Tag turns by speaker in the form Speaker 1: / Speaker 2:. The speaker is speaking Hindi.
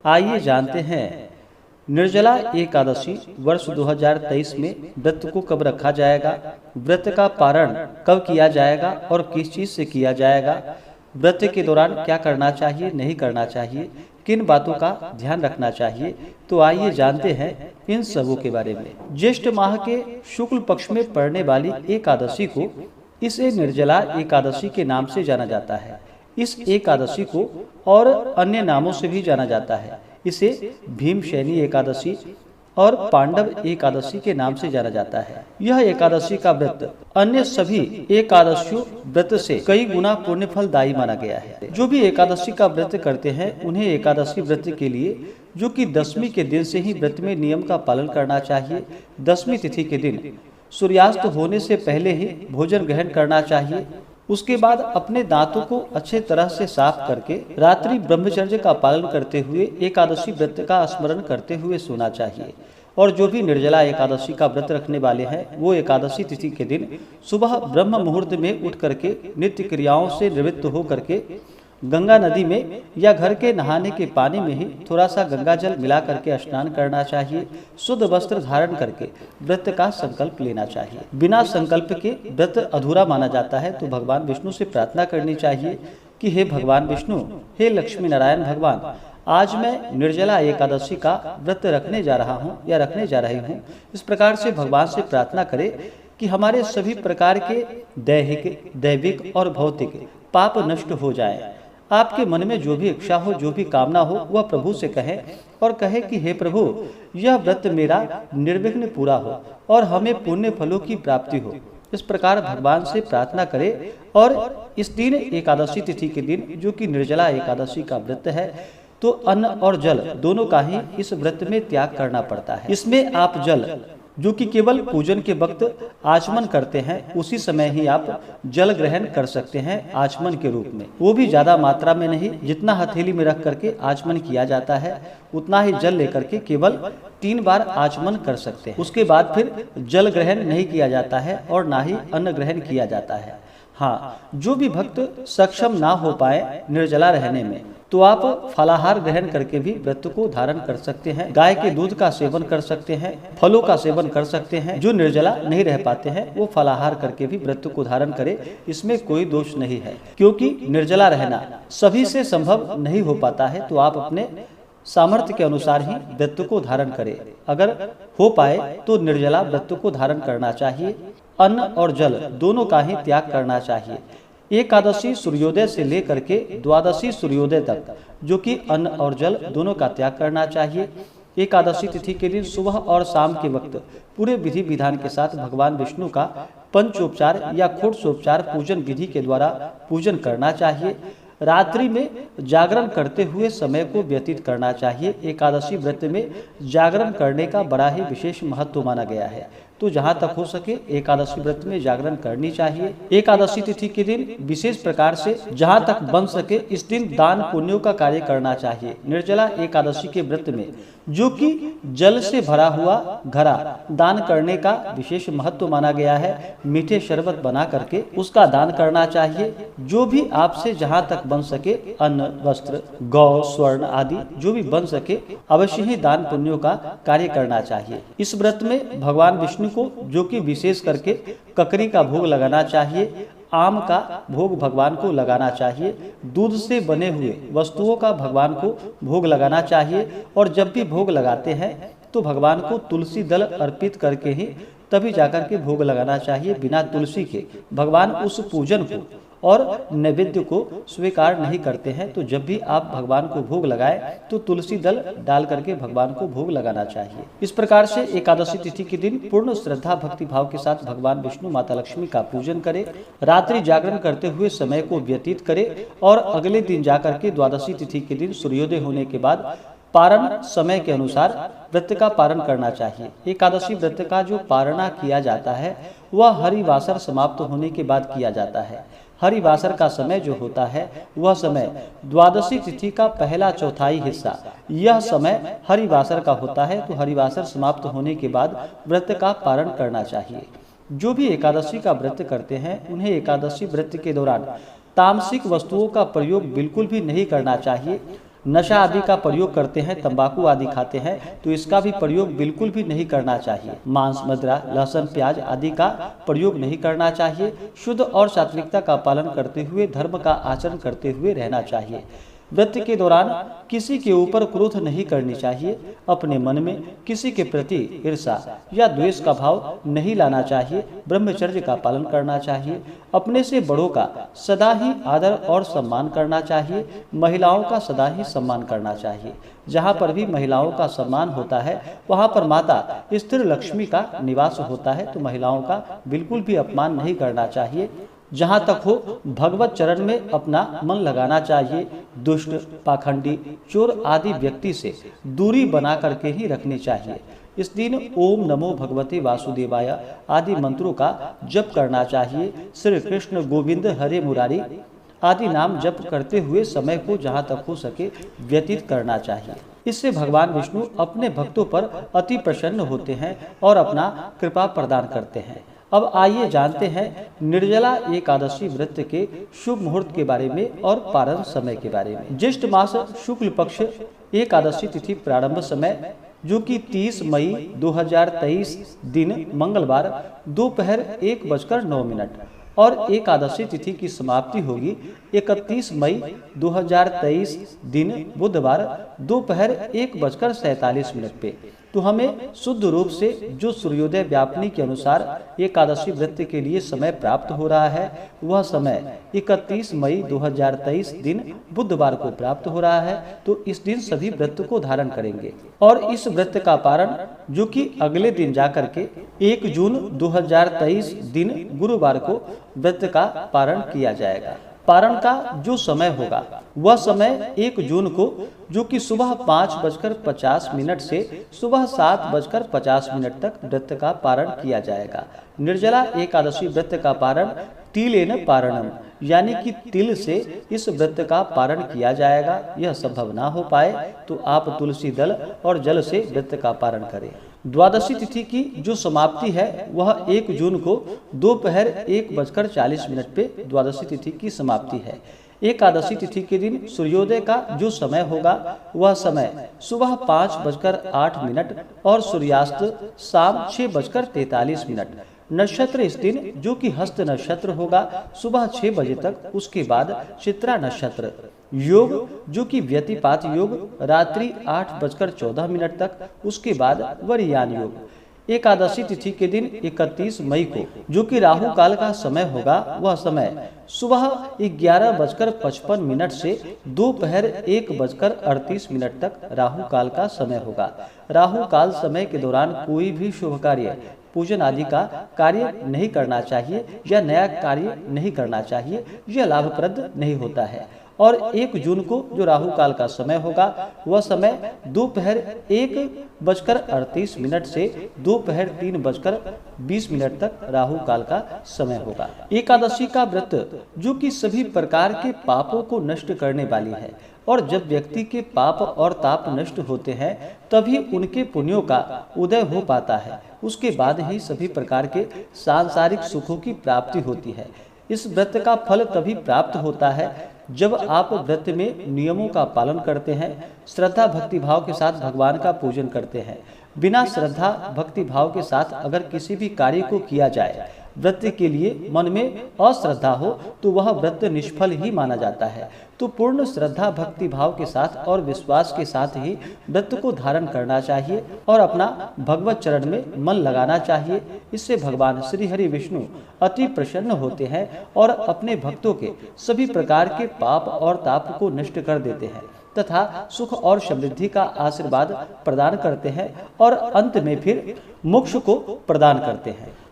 Speaker 1: आइए जानते हैं निर्जला एकादशी वर्ष 2023 में व्रत को कब रखा जाएगा, व्रत का पारण कब किया जाएगा और किस चीज से किया जाएगा, व्रत के दौरान क्या करना चाहिए नहीं करना चाहिए, किन बातों का ध्यान रखना चाहिए। तो आइए जानते हैं इन सबों के बारे में। ज्येष्ठ माह के शुक्ल पक्ष में पड़ने वाली एकादशी को इसे निर्जला एकादशी के नाम से जाना जाता है। इस एकादशी को और अन्य नामों से भी जाना जाता है। इसे भीमशैनी एकादशी और पांडव एकादशी के नाम से जाना जाता है। यह एकादशी का व्रत अन्य सभी एकादशियों व्रत से कई गुना पुण्य फलदायी माना गया है। जो भी एकादशी का व्रत करते हैं उन्हें एकादशी व्रत के लिए, जो कि दशमी के दिन से ही व्रत में नियम का पालन करना चाहिए। दशमी तिथि के दिन सूर्यास्त होने से पहले ही भोजन ग्रहण करना चाहिए। उसके बाद अपने दांतों को अच्छे तरह से साफ करके रात्रि ब्रह्मचर्य का पालन करते हुए एकादशी व्रत का स्मरण करते हुए सोना चाहिए। और जो भी निर्जला एकादशी का व्रत रखने वाले हैं वो एकादशी तिथि के दिन सुबह ब्रह्म मुहूर्त में उठ करके नित्य क्रियाओं से निवृत्त हो करके गंगा नदी में या घर के नहाने के पानी में ही थोड़ा सा गंगा जल मिला करके स्नान करना चाहिए। शुद्ध वस्त्र धारण करके व्रत का संकल्प लेना चाहिए। बिना संकल्प के व्रत अधूरा माना जाता है। तो भगवान विष्णु से प्रार्थना करनी चाहिए कि हे भगवान विष्णु, हे लक्ष्मी नारायण भगवान, आज मैं निर्जला एकादशी का व्रत रखने जा रहा हूँ या रखने जा रही हूँ। इस प्रकार से भगवान से प्रार्थना करें कि हमारे सभी प्रकार के दैहिक, दैविक और भौतिक पाप नष्ट हो जाए। आपके मन में जो भी इच्छा हो, जो भी कामना हो, वह प्रभु से कहें और कहे कि हे प्रभु, यह व्रत मेरा निर्विघ्न पूरा हो और हमें पुण्य फलों की प्राप्ति हो। इस प्रकार भगवान से प्रार्थना करें। और इस दिन एकादशी तिथि के दिन, जो कि निर्जला एकादशी का व्रत है, तो अन्न और जल दोनों का ही इस व्रत में त्याग करना पड़ता है। इसमें आप जल, जो कि केवल पूजन के वक्त आचमन करते हैं, उसी समय ही आप जल ग्रहण कर सकते हैं आचमन के रूप में। वो भी ज्यादा मात्रा में नहीं, जितना हथेली में रख करके आचमन किया जाता है उतना ही जल लेकर के केवल 3 बार आचमन कर सकते हैं। उसके बाद फिर जल ग्रहण नहीं किया जाता है और ना ही अन्न ग्रहण किया जाता है। हाँ, जो भी भक्त सक्षम ना हो पाए निर्जला रहने में, तो आप फलाहार ग्रहण करके भी व्रत को धारण कर सकते हैं। गाय के दूध का सेवन कर सकते हैं, फलों का सेवन कर सकते हैं। जो निर्जला नहीं रह पाते हैं वो फलाहार करके भी व्रत को धारण करें, इसमें कोई दोष नहीं है। क्योंकि निर्जला रहना सभी से संभव नहीं हो पाता है, तो आप अपने सामर्थ्य के अनुसार ही व्रत को धारण करें। अगर हो पाए तो निर्जला व्रत को धारण करना चाहिए। अन्न और जल दोनों का ही त्याग करना चाहिए। एकादशी सूर्योदय से लेकर के द्वादशी सूर्योदय तक, जो कि अन्न और जल दोनों का त्याग करना चाहिए। एकादशी तिथि के दिन सुबह और शाम के वक्त पूरे विधि विधान के साथ भगवान विष्णु का पंचोपचार या खोटसोपचार पूजन विधि के द्वारा पूजन करना चाहिए। रात्रि में जागरण करते हुए समय को व्यतीत करना चाहिए। एकादशी व्रत में जागरण करने का बड़ा ही विशेष महत्व माना गया है, तो जहाँ तक हो सके एकादशी व्रत में जागरण करनी चाहिए। एकादशी तिथि के दिन विशेष प्रकार से जहाँ तक बन सके इस दिन दान पुण्यों का कार्य करना चाहिए। निर्जला एकादशी के व्रत में जो कि जल से भरा हुआ घड़ा दान करने का विशेष महत्व माना गया है। मीठे शरबत बना करके उसका दान करना चाहिए। जो भी आपसे जहाँ तक बन सके अन्न, वस्त्र, गौ, स्वर्ण आदि जो भी बन सके अवश्य ही दान पुण्यों का कार्य करना चाहिए। इस व्रत में भगवान विष्णु को जो कि विशेष करके ककरी का भोग लगाना चाहिए, आम का भोग भगवान को लगाना चाहिए, दूध से बने हुए वस्तुओं का भगवान को भोग लगाना चाहिए। और जब भी भोग लगाते हैं तो भगवान को तुलसी दल अर्पित करके ही तभी जाकर के भोग लगाना चाहिए। बिना तुलसी के भगवान उस पूजन को और नैवेद्य को स्वीकार नहीं करते हैं। तो जब भी आप भगवान को भोग लगाएं तो तुलसी दल डाल करके भगवान को भोग लगाना चाहिए। इस प्रकार से एकादशी तिथि के दिन पूर्ण श्रद्धा भक्ति भाव के साथ भगवान विष्णु, माता लक्ष्मी का पूजन करें। रात्रि जागरण करते हुए समय को व्यतीत करें और अगले दिन जाकर के द्वादशी तिथि के दिन सूर्योदय होने के बाद पारण समय के अनुसार व्रत का पारण करना चाहिए। एकादशी व्रत का जो पारणा किया जाता है वह हरिवासर समाप्त होने के बाद किया जाता है। हरिवासर का समय जो होता है वह समय द्वादशी तिथि का पहला चौथाई हिस्सा, यह समय हरिवासर का होता है। तो हरिवासर समाप्त होने के बाद व्रत का पारण करना चाहिए। जो भी एकादशी का व्रत करते हैं उन्हें एकादशी व्रत के दौरान तामसिक वस्तुओं का प्रयोग बिल्कुल भी नहीं करना चाहिए। नशा आदि का प्रयोग करते हैं, तंबाकू आदि खाते हैं, तो इसका भी प्रयोग बिल्कुल भी नहीं करना चाहिए। मांस, मदिरा, लहसुन, प्याज आदि का प्रयोग नहीं करना चाहिए। शुद्ध और सात्विकता का पालन करते हुए धर्म का आचरण करते हुए रहना चाहिए। व्रत के दौरान किसी के ऊपर क्रोध नहीं करनी चाहिए। अपने मन में किसी के प्रति ईर्ष्या या द्वेष का भाव नहीं लाना चाहिए। ब्रह्मचर्य का पालन करना चाहिए। अपने से बड़ों का सदा ही आदर और सम्मान करना चाहिए। महिलाओं का सदा ही सम्मान करना चाहिए। जहाँ पर भी महिलाओं का सम्मान होता है वहाँ पर माता स्थिर लक्ष्मी का निवास होता है, तो महिलाओं का बिल्कुल भी अपमान नहीं करना चाहिए। जहाँ तक हो भगवत चरण में अपना मन लगाना चाहिए। दुष्ट, पाखंडी, चोर आदि व्यक्ति से दूरी बना करके ही रखनी चाहिए। इस दिन ओम नमो भगवते वासुदेवाय आदि मंत्रों का जप करना चाहिए। श्री कृष्ण गोविंद हरे मुरारी आदि नाम जप करते हुए समय को जहाँ तक हो सके व्यतीत करना चाहिए। इससे भगवान विष्णु अपने भक्तों पर अति प्रसन्न होते हैं और अपना कृपा प्रदान करते हैं। अब आइए जानते हैं निर्जला एकादशी व्रत के शुभ मुहूर्त के बारे में और पारण समय के बारे में। ज्येष्ठ मास शुक्ल पक्ष एकादशी तिथि प्रारंभ समय जो कि 30 मई 2023 दिन मंगलवार दोपहर 1:09 और एकादशी तिथि की समाप्ति होगी 31 मई 2023 दिन बुधवार दोपहर 1:47 पे। तो हमें शुद्ध रूप से जो सूर्योदय व्यापनी के अनुसार एकादशी व्रत के लिए समय प्राप्त हो रहा है वह समय 31 मई 2023 दिन बुधवार को प्राप्त हो रहा है। तो इस दिन सभी व्रत को धारण करेंगे और इस व्रत का पारण जो कि अगले दिन जाकर के 1 जून 2023 दिन गुरुवार को व्रत का पारण किया जाएगा। पारण का जो समय होगा वह समय 1 जून को जो कि सुबह 5:50 से सुबह 7:50 तक व्रत का पारण किया जाएगा। निर्जला एकादशी व्रत का पारण तिलेन पारणम यानी कि तिल से इस व्रत का पारण किया जाएगा। यह संभव ना हो पाए तो आप तुलसी दल और जल से व्रत का पारण करें। द्वादशी तिथि की जो समाप्ति है वह 1 जून को दोपहर 1:40 पे द्वादशी तिथि की समाप्ति है। एकादशी तिथि के दिन सूर्योदय का जो समय होगा वह समय सुबह 5:08 और सूर्यास्त शाम 6:43। नक्षत्र इस दिन जो कि हस्त नक्षत्र होगा सुबह 6 बजे तक, उसके बाद चित्रा नक्षत्र। योग जो कि व्यतिपात योग रात्रि 8:14 तक, उसके बाद वरियान योग। एकादशी तिथि के दिन 31 मई को जो कि राहु काल का समय होगा वह समय सुबह 11:55 से दोपहर 1:38 तक राहु काल का समय होगा। राहु काल समय के दौरान कोई भी शुभ कार्य, पूजन आदि का कार्य नहीं करना चाहिए या नया कार्य नहीं करना चाहिए, यह लाभप्रद नहीं होता है। और 1 जून को जो राहु काल का समय होगा वह समय दोपहर 1:38 से दोपहर 3:20 तक राहु काल का समय होगा। एकादशी का व्रत जो कि सभी प्रकार के पापों को नष्ट करने वाली है और जब व्यक्ति के पाप और ताप नष्ट होते हैं तभी उनके पुण्यों का उदय हो पाता है। उसके बाद ही सभी प्रकार के सांसारिक सुखों की प्राप्ति होती है। इस व्रत का फल तभी प्राप्त होता है जब आप व्रत में नियमों का पालन करते हैं, श्रद्धा भक्ति भाव के साथ भगवान का पूजन करते हैं। बिना श्रद्धा भक्ति भाव के साथ अगर किसी भी कार्य को किया जाए, व्रत के लिए मन में अश्रद्धा हो तो वह व्रत निष्फल ही माना जाता है। तो पूर्ण श्रद्धा भक्ति भाव के साथ और विश्वास के साथ ही व्रत को धारण करना चाहिए और अपना भगवत चरण में मन लगाना चाहिए। इससे भगवान श्री हरि विष्णु अति प्रसन्न होते हैं और अपने भक्तों के सभी प्रकार के पाप और ताप को नष्ट कर देते हैं तथा सुख और समृद्धि का आशीर्वाद प्रदान करते हैं और अंत में फिर मोक्ष को प्रदान करते हैं।